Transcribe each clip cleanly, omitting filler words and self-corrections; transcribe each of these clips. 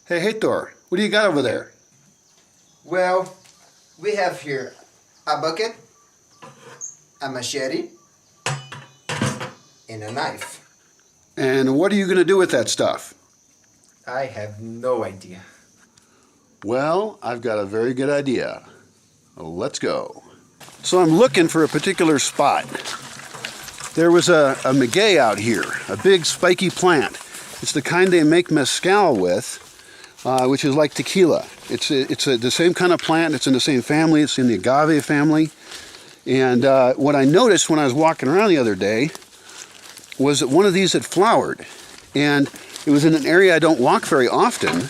Hey, Hathor, what do you got over there? Well, we have here a bucket, a machete, and a knife. And what are you going to do with that stuff? I have no idea. Well, I've got a very good idea. Let's go. So I'm looking for a particular spot. There was a maguey out here, a big spiky plant. It's the kind they make mezcal with, which is like tequila. It's the same kind of plant. It's in the same family. It's in the agave family. And what I noticed when I was walking around the other day was that one of these had flowered. And it was in an area I don't walk very often,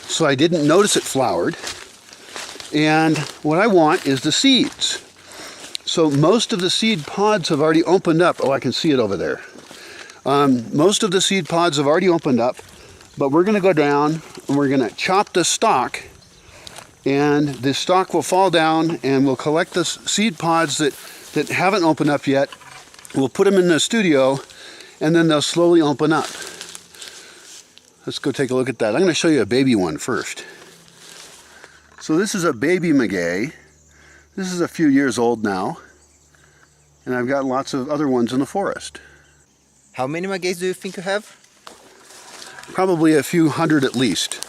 so I didn't notice it flowered. And what I want is the seeds. So most of the seed pods have already opened up. Oh, I can see it over there. Most of the seed pods have already opened up, but we're going to go down and we're going to chop the stalk, and the stalk will fall down and we'll collect the seed pods that haven't opened up yet. We'll put them in the studio and then they'll slowly open up. Let's go take a look at that. I'm going to show you a baby one first. So this is a baby maguey. This is a few years old now, and I've got lots of other ones in the forest. How many magueys do you think you have? Probably a few hundred at least.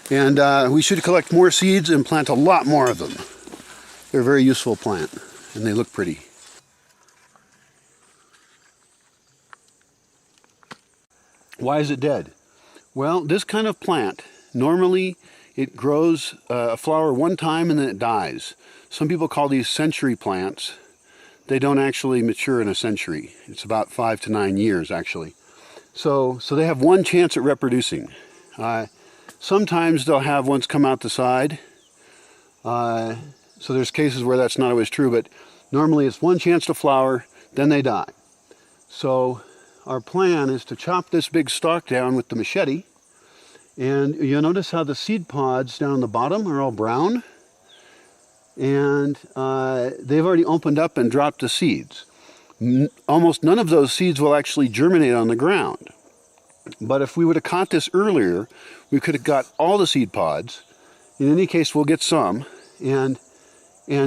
And we should collect more seeds and plant a lot more of them. They're a very useful plant, and they look pretty. Why is it dead? Well, this kind of plant, normally it grows a flower one time and then it dies. Some people call these century plants. They don't actually mature in a century. It's about 5 to 9 years actually. So they have one chance at reproducing. Sometimes they'll have ones come out the side. So there's cases where that's not always true, but normally it's one chance to flower, then they die. So our plan is to chop this big stalk down with the machete. And you'll notice how the seed pods down the bottom are all brown. And they've already opened up and dropped the seeds. Almost none of those seeds will actually germinate on the ground. But if we would have caught this earlier, we could have got all the seed pods. In any case, we'll get some. And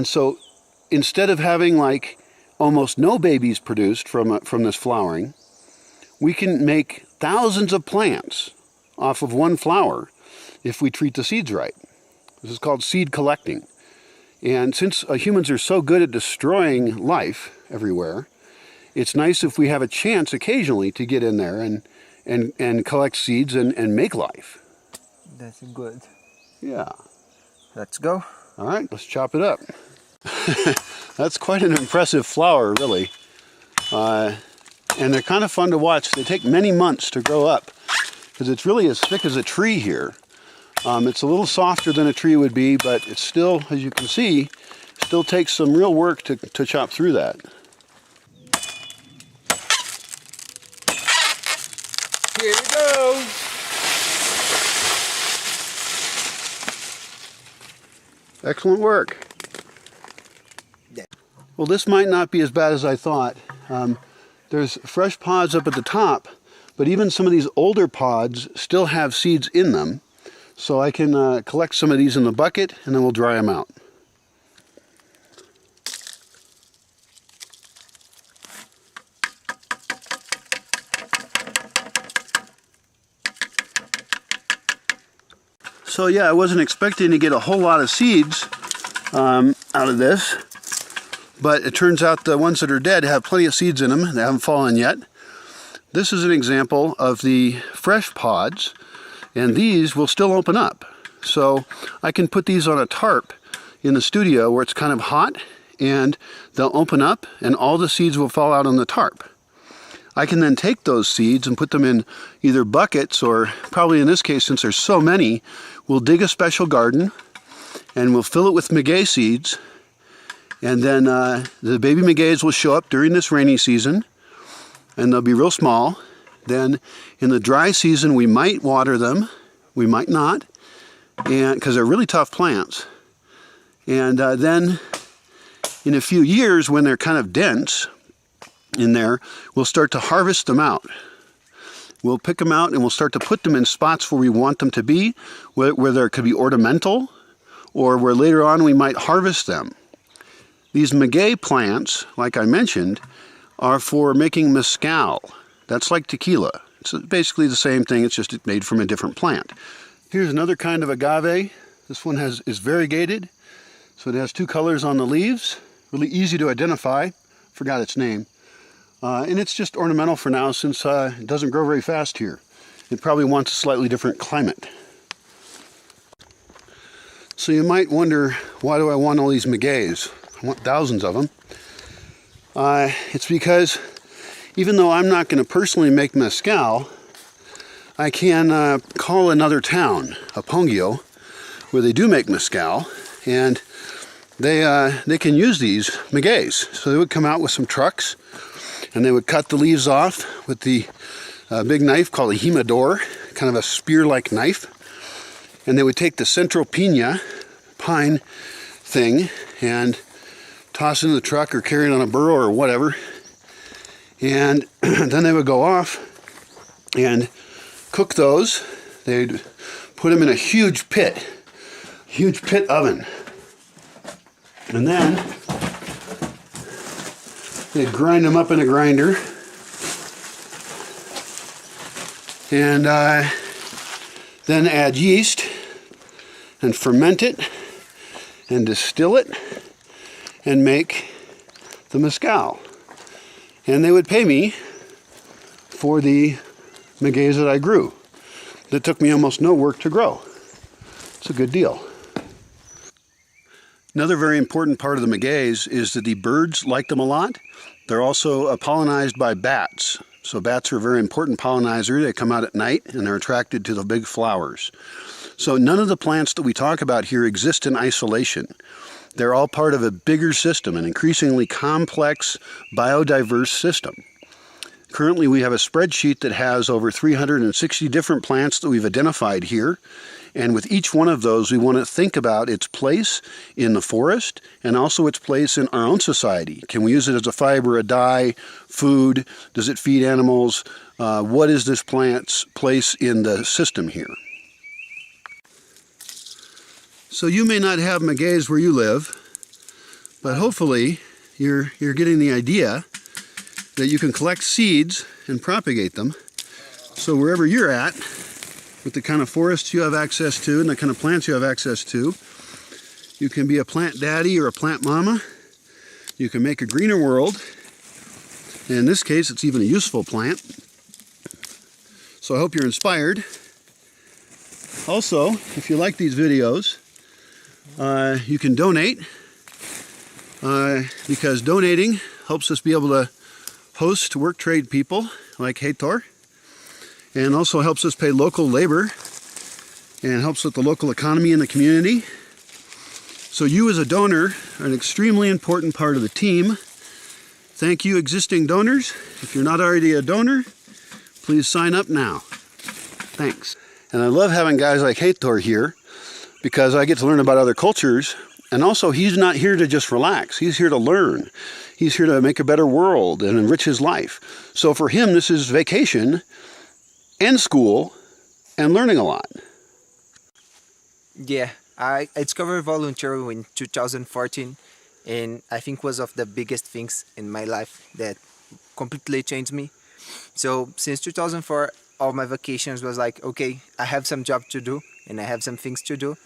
so instead of having like almost no babies produced from this flowering, we can make thousands of plants off of one flower if we treat the seeds right. This is called seed collecting. And since humans are so good at destroying life everywhere, it's nice if we have a chance occasionally to get in there and collect seeds and make life. That's good. Yeah. Let's go. All right, let's chop it up. That's quite an impressive flower, really. And they're kind of fun to watch. They take many months to grow up because it's really as thick as a tree here. It's a little softer than a tree would be, but it's still, as you can see, still takes some real work to chop through that. Here we go. Excellent work. Yeah. Well, this might not be as bad as I thought. There's fresh pods up at the top, but even some of these older pods still have seeds in them. So I can collect some of these in the bucket and then we'll dry them out. So yeah, I wasn't expecting to get a whole lot of seeds out of this, but it turns out the ones that are dead have plenty of seeds in them. They haven't fallen yet. This is an example of the fresh pods, and these will still open up. So I can put these on a tarp in the studio where it's kind of hot, and they'll open up and all the seeds will fall out on the tarp. I can then take those seeds and put them in either buckets, or probably in this case, since there's so many, we'll dig a special garden and we'll fill it with maguey seeds. And then the baby magueys will show up during this rainy season, and they'll be real small. Then in the dry season, we might water them, we might not, and because they're really tough plants. And then in a few years, when they're kind of dense in there, we'll start to harvest them out. we'll pick them out and we'll start to put them in spots where we want them to be, where there could be ornamental, or where later on we might harvest them. These maguey plants, like I mentioned, are for making mezcal. That's like tequila. It's basically the same thing, it's just made from a different plant. Here's another kind of agave. This one is variegated, so it has two colors on the leaves. Really easy to identify. Forgot its name. And it's just ornamental for now since it doesn't grow very fast here. It probably wants a slightly different climate. So you might wonder, why do I want all these magueys? I want thousands of them. It's because even though I'm not going to personally make mezcal, I can call another town, a Pongio, where they do make mezcal, and they can use these magueys. So they would come out with some trucks, and they would cut the leaves off with the big knife called a himador, kind of a spear-like knife, and they would take the central pine thing and toss it in the truck or carry it on a burro or whatever, and then they would go off and cook those. They'd put them in a huge pit oven, and then they'd grind them up in a grinder, and then add yeast and ferment it and distill it and make the mezcal. And they would pay me for the magueys that I grew. That took me almost no work to grow. It's a good deal. Another very important part of the magueys is that the birds like them a lot. They're also pollinized by bats. So bats are a very important pollinizer. They come out at night and they're attracted to the big flowers. So none of the plants that we talk about here exist in isolation. They're all part of a bigger system, an increasingly complex, biodiverse system. Currently, we have a spreadsheet that has over 360 different plants that we've identified here. And with each one of those, we want to think about its place in the forest and also its place in our own society. Can we use it as a fiber, a dye, food? Does it feed animals? What is this plant's place in the system here? So you may not have magueys where you live, but hopefully you're getting the idea that you can collect seeds and propagate them. So wherever you're at, with the kind of forests you have access to and the kind of plants you have access to, you can be a plant daddy or a plant mama. You can make a greener world. And in this case, it's even a useful plant. So I hope you're inspired. Also, if you like these videos, you can donate, because donating helps us be able to host work trade people like Heitor, and also helps us pay local labor and helps with the local economy in the community. So you as a donor are an extremely important part of the team. Thank you, existing donors. If you're not already a donor, please sign up now. Thanks. And I love having guys like Heitor here, because I get to learn about other cultures, and also he's not here to just relax. He's here to learn. He's here to make a better world and enrich his life. So for him, this is vacation and school and learning a lot. Yeah, I discovered volunteering in 2014, and I think was of the biggest things in my life that completely changed me. So since 2004, all my vacations was like, okay, I have some job to do and I have some things to do.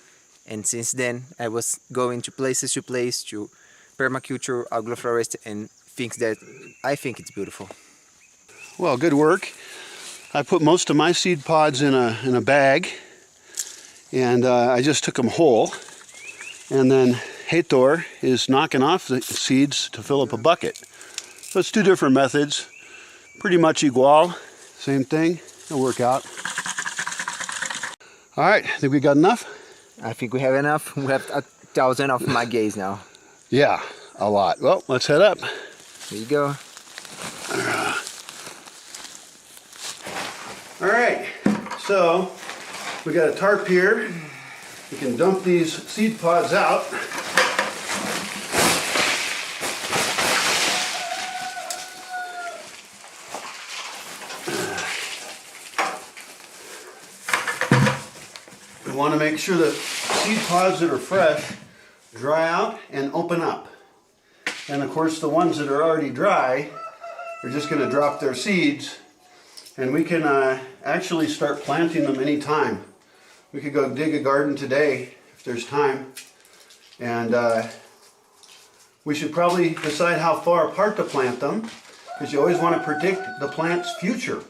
And since then, I was going to places to permaculture, agroflorist, and things that I think it's beautiful. Well, good work. I put most of my seed pods in a bag, and I just took them whole. And then Heitor is knocking off the seeds to fill up a bucket. So it's two different methods, pretty much igual, same thing. It'll work out. All right, I think we got enough. I think we have enough. We have 1,000 of magueys now. Yeah, a lot. Well, let's head up. Here you go. All right, so we got a tarp here. We can dump these seed pods out. want to make sure that seed pods that are fresh dry out and open up. And of course the ones that are already dry are just going to drop their seeds, and we can actually start planting them anytime. We could go dig a garden today if there's time, and we should probably decide how far apart to plant them, because you always want to predict the plant's future.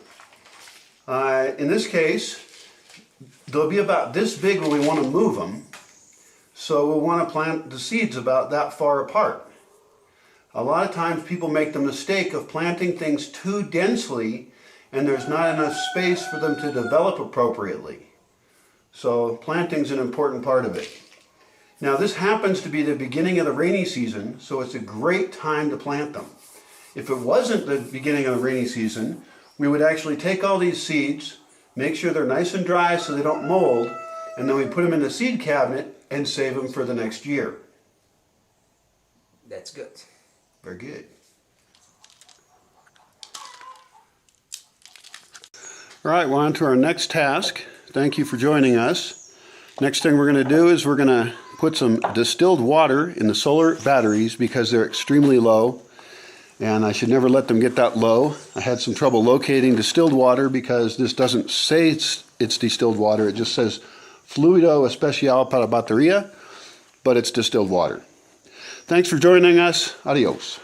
In this case, they'll be about this big when we want to move them, so we'll want to plant the seeds about that far apart. A lot of times people make the mistake of planting things too densely, and there's not enough space for them to develop appropriately. So planting's an important part of it. Now this happens to be the beginning of the rainy season, so it's a great time to plant them. If it wasn't the beginning of the rainy season, we would actually take all these seeds, make sure they're nice and dry so they don't mold, and then we put them in the seed cabinet and save them for the next year. That's good. Very good. All right, we're on to our next task. Thank you for joining us. Next thing we're going to do is we're going to put some distilled water in the solar batteries because they're extremely low, and I should never let them get that low. I had some trouble locating distilled water because this doesn't say it's distilled water. It just says fluido especial para batería, but it's distilled water. Thanks for joining us. Adios.